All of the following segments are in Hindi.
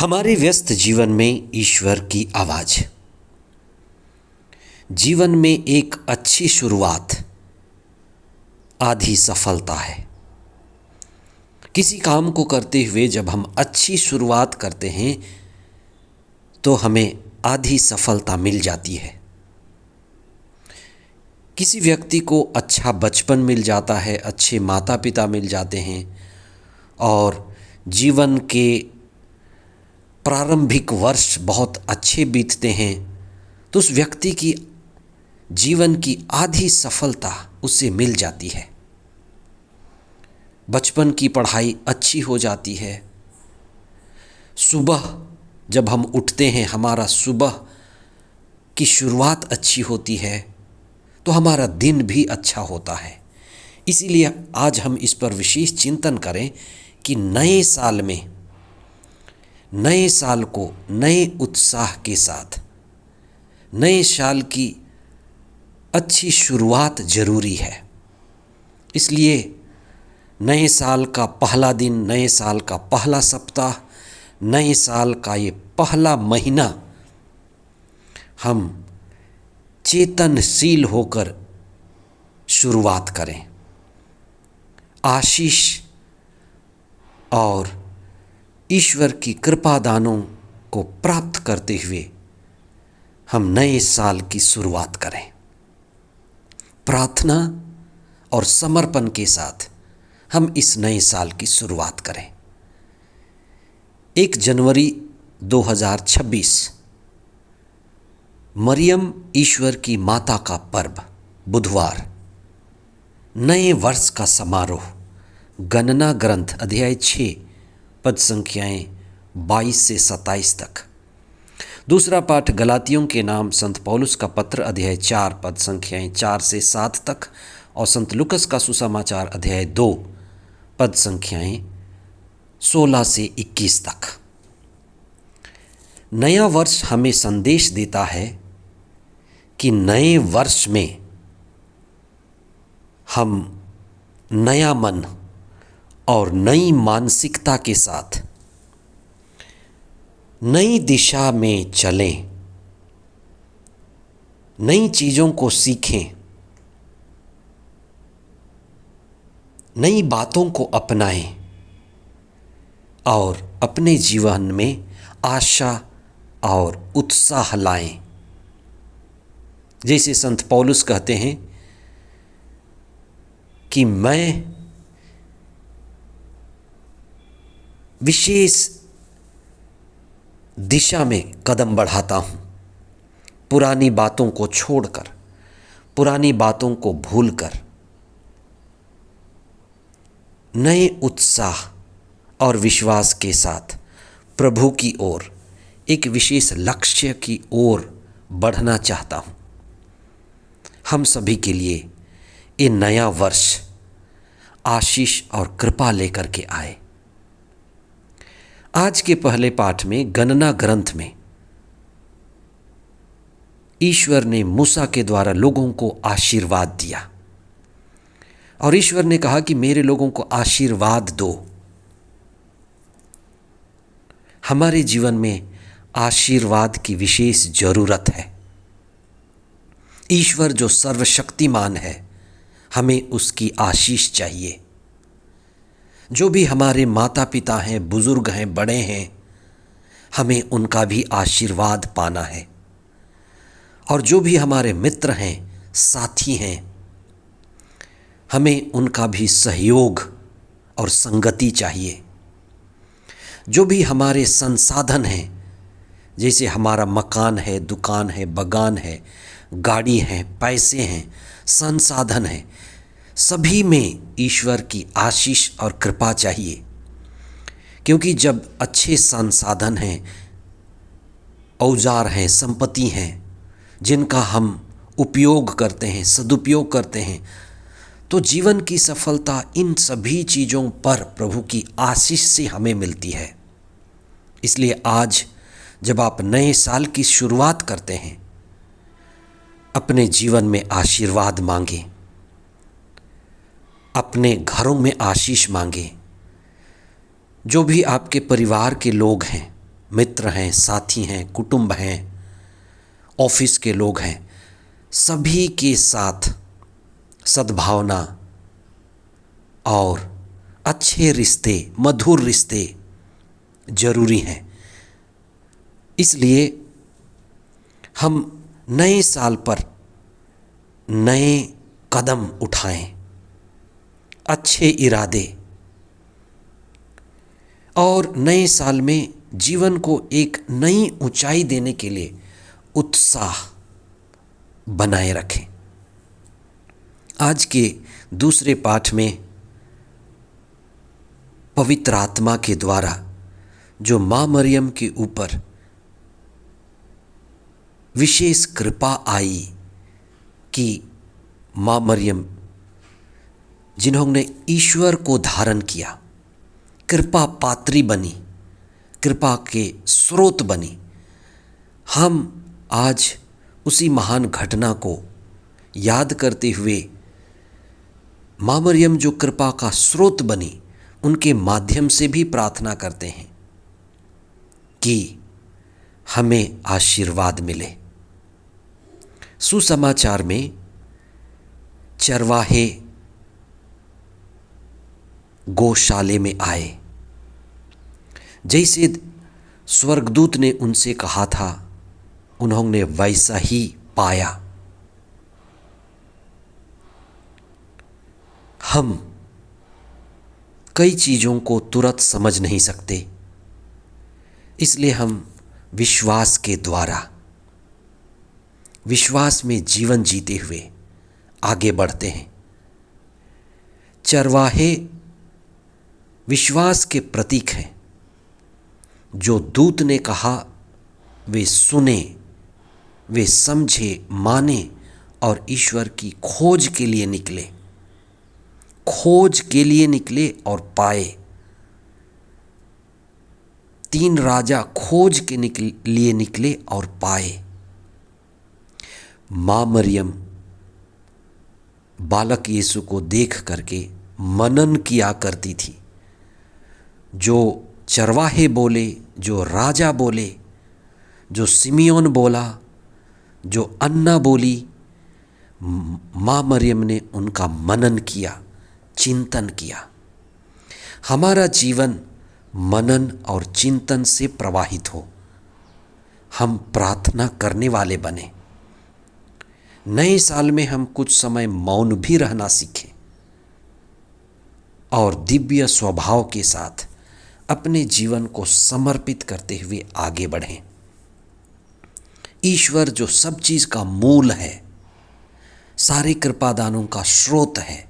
हमारे व्यस्त जीवन में ईश्वर की आवाज़। जीवन में एक अच्छी शुरुआत आधी सफलता है। किसी काम को करते हुए जब हम अच्छी शुरुआत करते हैं तो हमें आधी सफलता मिल जाती है। किसी व्यक्ति को अच्छा बचपन मिल जाता है, अच्छे माता पिता मिल जाते हैं और जीवन के प्रारंभिक वर्ष बहुत अच्छे बीतते हैं, तो उस व्यक्ति की जीवन की आधी सफलता उससे मिल जाती है। बचपन की पढ़ाई अच्छी हो जाती है। सुबह जब हम उठते हैं, हमारा सुबह की शुरुआत अच्छी होती है तो हमारा दिन भी अच्छा होता है। इसीलिए आज हम इस पर विशेष चिंतन करें कि नए साल में, नए साल को नए उत्साह के साथ, नए साल की अच्छी शुरुआत जरूरी है। इसलिए नए साल का पहला दिन, नए साल का पहला सप्ताह, नए साल का ये पहला महीना हम चेतनशील होकर शुरुआत करें। आशीष और ईश्वर की कृपा दानों को प्राप्त करते हुए हम नए साल की शुरुआत करें। प्रार्थना और समर्पण के साथ हम इस नए साल की शुरुआत करें। 1 जनवरी 2026 मरियम ईश्वर की माता का पर्व, बुधवार। नए वर्ष का समारोह, गणना ग्रंथ अध्याय 6 पद संख्याएं 22 से 27 तक। दूसरा पाठ गलातियों के नाम संत पौलुस का पत्र अध्याय 4 पद संख्याएं 4 से 7 तक और संत लुकस का सुसमाचार अध्याय 2 पद संख्याएं 16 से 21 तक। नया वर्ष हमें संदेश देता है कि नए वर्ष में हम नया मन और नई मानसिकता के साथ नई दिशा में चलें, नई चीज़ों को सीखें, नई बातों को अपनाएं और अपने जीवन में आशा और उत्साह लाएं। जैसे संत पौलुस कहते हैं कि मैं विशेष दिशा में कदम बढ़ाता हूँ, पुरानी बातों को छोड़कर, पुरानी बातों को भूलकर नए उत्साह और विश्वास के साथ प्रभु की ओर, एक विशेष लक्ष्य की ओर बढ़ना चाहता हूँ। हम सभी के लिए ये नया वर्ष आशीष और कृपा लेकर के आए। आज के पहले पाठ में गणना ग्रंथ में ईश्वर ने मूसा के द्वारा लोगों को आशीर्वाद दिया और ईश्वर ने कहा कि मेरे लोगों को आशीर्वाद दो। हमारे जीवन में आशीर्वाद की विशेष जरूरत है। ईश्वर जो सर्वशक्तिमान है, हमें उसकी आशीष चाहिए। जो भी हमारे माता पिता हैं, बुजुर्ग हैं, बड़े हैं, हमें उनका भी आशीर्वाद पाना है। और जो भी हमारे मित्र हैं, साथी हैं, हमें उनका भी सहयोग और संगति चाहिए। जो भी हमारे संसाधन हैं, जैसे हमारा मकान है, दुकान है, बगान है, गाड़ी है, पैसे हैं, संसाधन हैं, सभी में ईश्वर की आशीष और कृपा चाहिए। क्योंकि जब अच्छे संसाधन हैं, औजार हैं, संपत्ति हैं, जिनका हम उपयोग करते हैं, सदुपयोग करते हैं, तो जीवन की सफलता इन सभी चीज़ों पर प्रभु की आशीष से हमें मिलती है। इसलिए आज जब आप नए साल की शुरुआत करते हैं, अपने जीवन में आशीर्वाद मांगें, अपने घरों में आशीष मांगें। जो भी आपके परिवार के लोग हैं, मित्र हैं, साथी हैं, कुटुंब हैं, ऑफिस के लोग हैं, सभी के साथ सद्भावना और अच्छे रिश्ते, मधुर रिश्ते जरूरी हैं। इसलिए हम नए साल पर नए कदम उठाएं, अच्छे इरादे, और नए साल में जीवन को एक नई ऊंचाई देने के लिए उत्साह बनाए रखें। आज के दूसरे पाठ में पवित्र आत्मा के द्वारा जो माँ मरियम के ऊपर विशेष कृपा आई कि माँ मरियम जिन्होंने ईश्वर को धारण किया, कृपा पात्री बनी, कृपा के स्रोत बनी, हम आज उसी महान घटना को याद करते हुए माँ मरियम जो कृपा का स्रोत बनी, उनके माध्यम से भी प्रार्थना करते हैं कि हमें आशीर्वाद मिले। सुसमाचार में चरवाहे गौशाले में आए, जैसे स्वर्गदूत ने उनसे कहा था उन्होंने वैसा ही पाया। हम कई चीज़ों को तुरंत समझ नहीं सकते, इसलिए हम विश्वास के द्वारा, विश्वास में जीवन जीते हुए आगे बढ़ते हैं। चरवाहे विश्वास के प्रतीक हैं। जो दूत ने कहा वे सुने, वे समझे, माने और ईश्वर की खोज के लिए निकले, खोज के लिए निकले और पाए। 3 राजा खोज के लिए निकले और पाए। माँ मरियम बालक यीशु को देख करके मनन किया करती थी। जो चरवाहे बोले, जो राजा बोले, जो सिमियोन बोला, जो अन्ना बोली, माँ मरियम ने उनका मनन किया, चिंतन किया। हमारा जीवन मनन और चिंतन से प्रवाहित हो, हम प्रार्थना करने वाले बने। नए साल में हम कुछ समय मौन भी रहना सीखें और दिव्य स्वभाव के साथ अपने जीवन को समर्पित करते हुए आगे बढ़ें। ईश्वर जो सब चीज़ का मूल है, सारे कृपादानों का स्रोत है,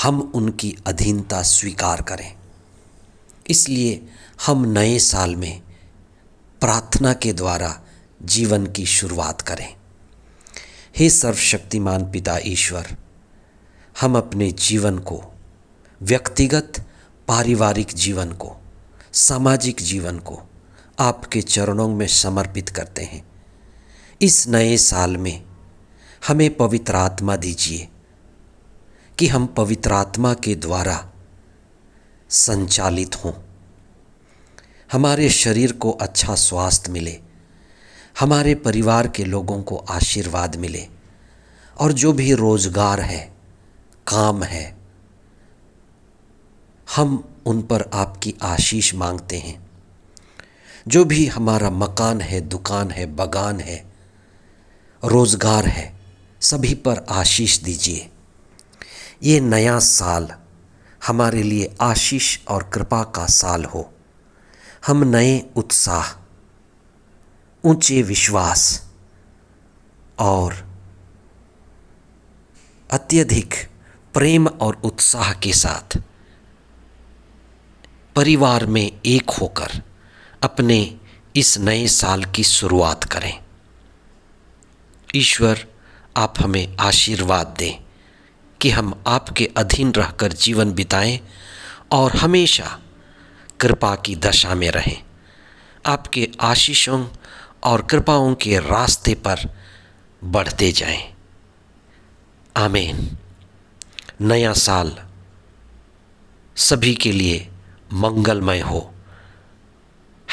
हम उनकी अधीनता स्वीकार करें। इसलिए हम नए साल में प्रार्थना के द्वारा जीवन की शुरुआत करें। हे सर्वशक्तिमान पिता ईश्वर, हम अपने जीवन को, व्यक्तिगत पारिवारिक जीवन को, सामाजिक जीवन को आपके चरणों में समर्पित करते हैं। इस नए साल में हमें पवित्र आत्मा दीजिए कि हम पवित्र आत्मा के द्वारा संचालित हों, हमारे शरीर को अच्छा स्वास्थ्य मिले, हमारे परिवार के लोगों को आशीर्वाद मिले, और जो भी रोज़गार है, काम है, हम उन पर आपकी आशीष मांगते हैं। जो भी हमारा मकान है, दुकान है, बगान है, रोज़गार है, सभी पर आशीष दीजिए। ये नया साल हमारे लिए आशीष और कृपा का साल हो। हम नए उत्साह, ऊंचे विश्वास और अत्यधिक प्रेम और उत्साह के साथ परिवार में एक होकर अपने इस नए साल की शुरुआत करें। ईश्वर आप हमें आशीर्वाद दें कि हम आपके अधीन रहकर जीवन बिताएं और हमेशा कृपा की दशा में रहें। आपके आशीषों और कृपाओं के रास्ते पर बढ़ते जाएं। आमीन। नया साल सभी के लिए मंगलमय हो।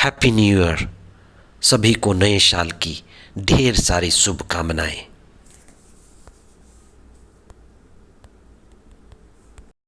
Happy new year. सभी को नए साल की ढेर सारी शुभकामनाएं।